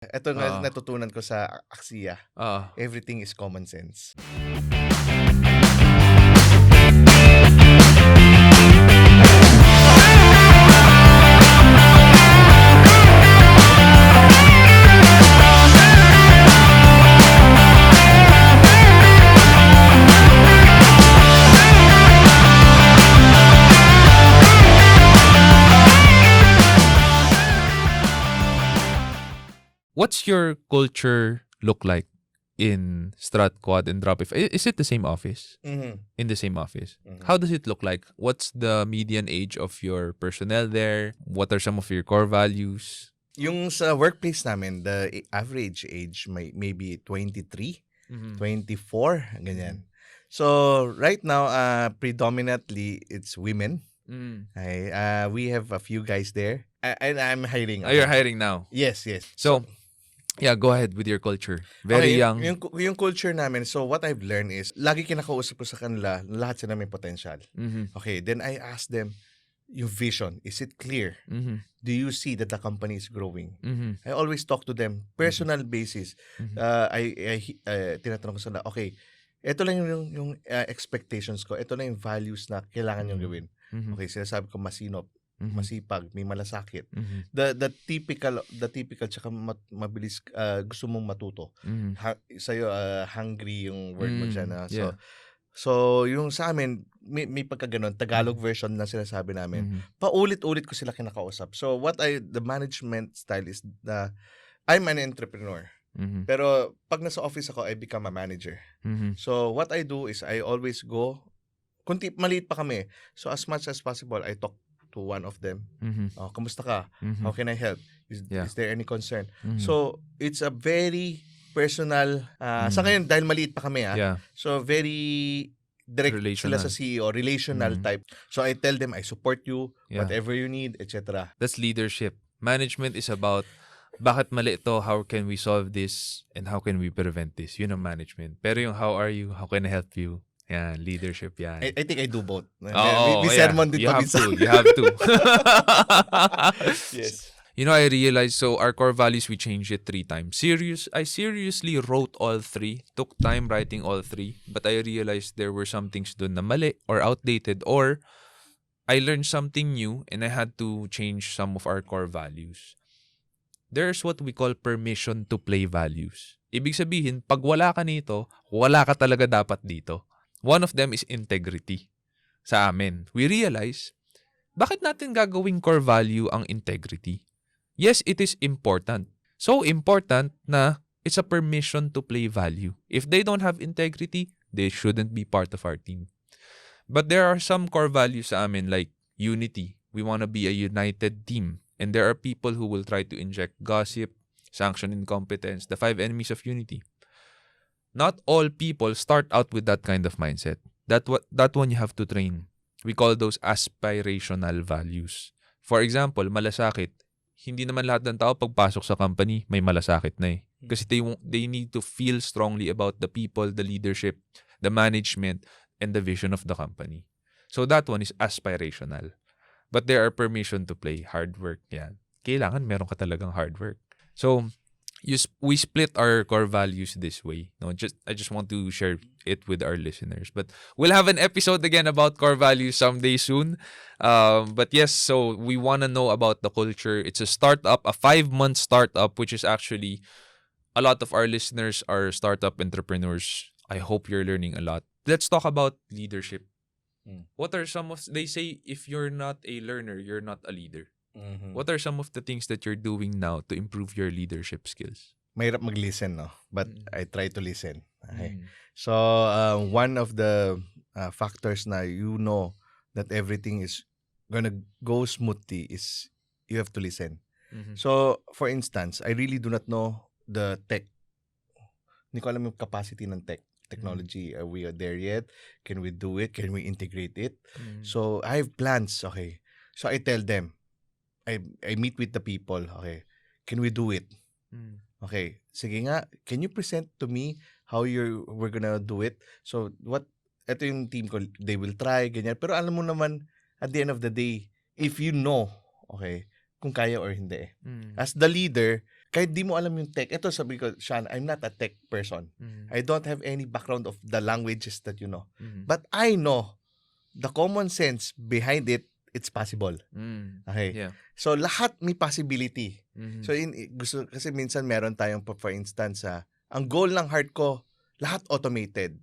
Ito nga Oo. natutunan ko sa Axia. Oo. Everything is common sense. What's your culture look like in Strat Quad and Dropify? Is it the same office? Mhm. In the same office? Mhm. How does it look like? What's the median age of your personnel there? What are some of your core values? Yung sa workplace namin, the average age maybe 23, 24, ganyan. So right now, predominantly it's women. Okay, we have a few guys there, and I'm hiring. Oh, you're hiring now. Yes. So, yeah, go ahead with your culture. okay, Very young. Yung culture namin, so what I've learned is, lagi kinakausap ko sa kanila, lahat sila may potential. Okay, then I ask them, yung vision, is it clear? Do you see that the company is growing? I always talk to them, personal basis. Tinatanong ko sila, okay, ito lang yung expectations ko, ito lang yung values na kailangan yung gawin. Okay, sinasabi ko masinop, masipag, may malasakit. The typical tsaka mabilis, gusto mong matuto. Sa'yo, hungry yung word mo dyan. Yeah. So, yung sa amin, may pagkaganon, Tagalog version na sinasabi namin. Paulit-ulit ko sila kinakausap. So, the management style is I'm an entrepreneur. Pero pag nasa office ako, I become a manager. So, what I do is I always go, maliit pa kami. So, as much as possible, I talk to one of them. Kamusta ka? How can I help? Is there any concern? So, it's a very personal, sa ngayon, dahil maliit pa kami, so very direct sila sa CEO, relational type. So I tell them, I support you, whatever you need, etc. That's leadership. Management is about, bakit mali ito, how can we solve this, and how can we prevent this? Yun ang management. Pero yung how are you, how can I help you? Yan, leadership yan. I think I do both. Oo, May sermon din you pa have minsan. to, you have to. Yes. You know, I realized, so our core values, we changed it 3 times. I seriously wrote all 3, took time writing all 3, but I realized there were some things dun na mali or outdated, or I learned something new and I had to change some of our core values. There's what we call permission to play values. Ibig sabihin, pag wala ka nito, wala ka talaga dapat dito. One of them is integrity. Sa amin, we realize, bakit natin gagawing core value ang integrity? Yes, it is important. So important na it's a permission to play value. If they don't have integrity, they shouldn't be part of our team. But there are some core values sa amin like unity. We want to be a united team. And there are people who will try to inject gossip, sanction incompetence, the 5 enemies of unity. Not all people start out with that kind of mindset. That one you have to train. We call those aspirational values. For example, malasakit. Hindi naman lahat ng tao pagpasok sa company may malasakit na eh. Kasi they need to feel strongly about the people, the leadership, the management, and the vision of the company. So that one is aspirational. But there are permission to play. Hard work, yan. Kailangan meron ka talagang hard work. So, we split our core values this way. No, I just want to share it with our listeners. But we'll have an episode again about core values someday soon. But yes, so we want to know about the culture. It's a startup, a 5-month startup, which is actually a lot of our listeners are startup entrepreneurs. I hope you're learning a lot. Let's talk about leadership. What are some of, they say, if you're not a learner, you're not a leader. What are some of the things that you're doing now to improve your leadership skills? Mahirap mag-listen, no? But I try to listen. Okay. So, one of the factors na you know that everything is gonna go smoothly is you have to listen. So, for instance, I really do not know the tech. Hindi ko alam yung capacity ng technology. Are we there yet? Can we do it? Can we integrate it? So, I have plans. Okay. So, I tell them, I meet with the people. Okay. Can we do it? Okay. Sige nga. Can you present to me how we're gonna do it? So, ito yung team ko, they will try, ganyan. Pero alam mo naman, at the end of the day, if you know, okay, kung kaya or hindi. As the leader, Kahit di mo alam yung tech. Ito sabi ko, Sean, I'm not a tech person. I don't have any background of the languages that you know. But I know the common sense behind it, it's possible. Okay? Yeah. So, lahat may possibility. So, gusto, kasi minsan meron tayong, for instance, ang goal ng heart ko, lahat automated.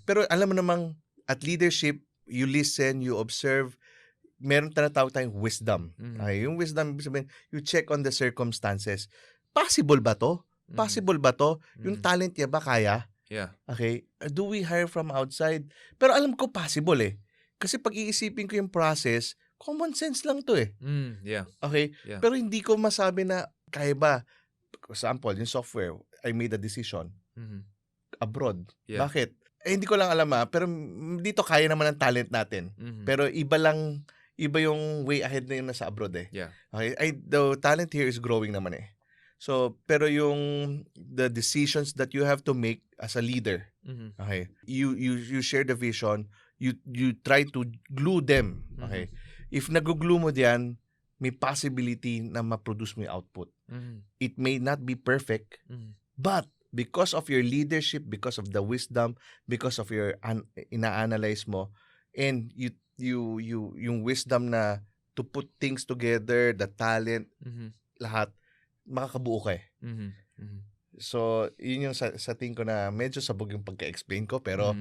Pero alam mo namang, at leadership, you listen, you observe, meron tinatawag tayong wisdom. Okay? Yung wisdom, you check on the circumstances. Possible ba to? Possible ba to? Yung talent niya ba kaya? Yeah. Okay? Do we hire from outside? Pero alam ko possible eh. Kasi pag iisipin ko yung process, common sense lang to eh. Yeah. Okay? Yeah. Pero hindi ko masabi na kaya ba. For example, yung software, I made a decision. Abroad. Yeah. Bakit? Hindi ko lang alam pero dito kaya naman ang talent natin. Pero iba yung way ahead na yung nasa abroad eh. Yeah. Okay? The talent here is growing naman eh. So, pero yung the decisions that you have to make as a leader, okay? You share the vision, you try to glue them, okay? If nag-glue mo diyan, may possibility na ma-produce mo yung output. It may not be perfect, but because of your leadership, because of the wisdom, because of your ina-analyze mo, and yung wisdom na to put things together, the talent, lahat, makakabuo ka eh. So, yun yung sa tingin ko na medyo sabog yung pagka-explain ko, pero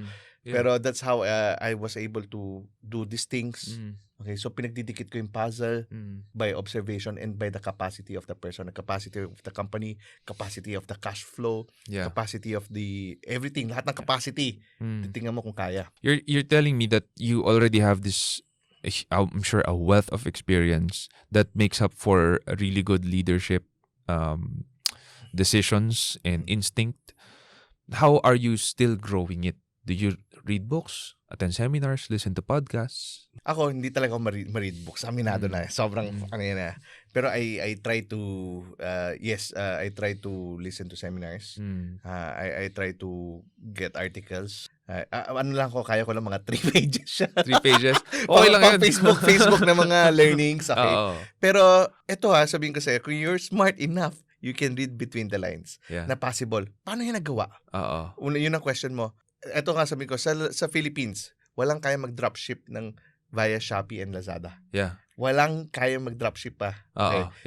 pero that's how I was able to do these things. Okay, so pinagdidikit ko yung puzzle by observation and by the capacity of the person, the capacity of the company, capacity of the cash flow, capacity of the everything, lahat ng capacity. Titingnan mo kung kaya. You're telling me that you already have this, I'm sure, a wealth of experience that makes up for a really good leadership decisions and instinct. How are you still growing it? Do you read books, attend seminars, listen to podcasts? Ako, hindi talaga ako ma-read books. Aminado na. Sobrang ano yan na. Pero I try to, I try to listen to seminars. I try to get articles. Ano lang ko, kaya ko lang mga 3 pages siya. 3 pages? Okay lang yun. Facebook na mga learnings. Okay. Oo. Pero, eto sabihin ko sa'yo, kung you're smart enough, you can read between the lines na possible. Paano yan nagawa? Yun ang question mo. Ito nga sabihin ko, sa Philippines, walang kaya mag-dropship ng via Shopee and Lazada. Yeah. Walang kaya mag-dropship pa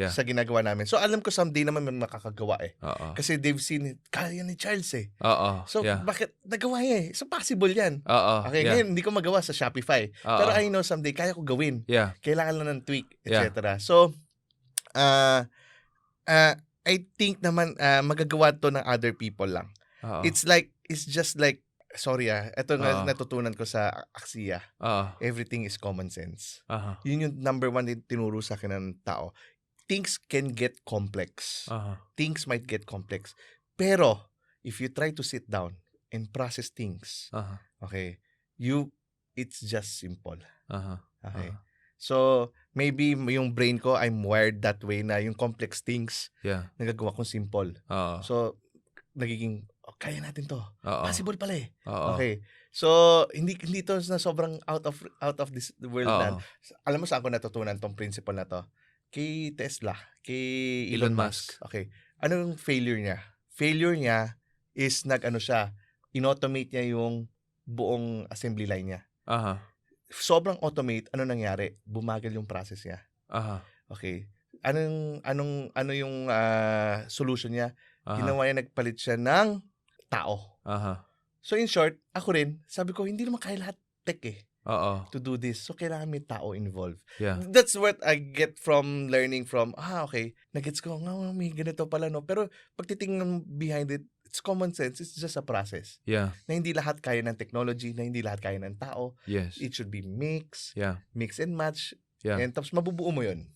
sa ginagawa namin. So, alam ko someday naman may makakagawa eh. Kasi they've seen it, kaya ni Charles eh. So, bakit nagawa niya eh? So, possible yan. Okay, ngayon, hindi ko magawa sa Shopify. Pero I know someday, kaya ko gawin. Kailangan lang ng tweak, etc. So, I think naman magagawa to ng other people lang. It's just like, sorry ito nga natutunan ko sa Axia. Everything is common sense. Yun yung number 1 din tinuro sa akin ng tao. Things can get complex. Things might get complex. Pero, if you try to sit down and process things, okay, it's just simple. Okay. So, maybe yung brain ko, I'm wired that way na yung complex things, nagagawa kong simple. So, nagiging, kaya natin to. Possible pala eh. Okay. So, hindi to na sobrang out of this world na. Alam mo saan ko natutunan tong principle na to? Kay Tesla, kay Elon Musk. Okay. Anong failure niya? Failure niya is inautomate niya yung buong assembly line niya. Sobrang automate, ano nangyari? Bumagal yung process niya. Okay. Ano yung solution niya? Ginawa niya, nagpalit siya ng tao. So in short, ako rin, sabi ko, hindi naman kaya lahat tech eh. To do this. So kailangan may tao involved. That's what I get from learning from, okay, nagets ko, may ganito pala, no? Pero pag titingnan behind it, it's common sense. It's just a process. Na hindi lahat kaya ng technology, na hindi lahat kaya ng tao. It should be mix and match. And tapos mabubuo mo yun.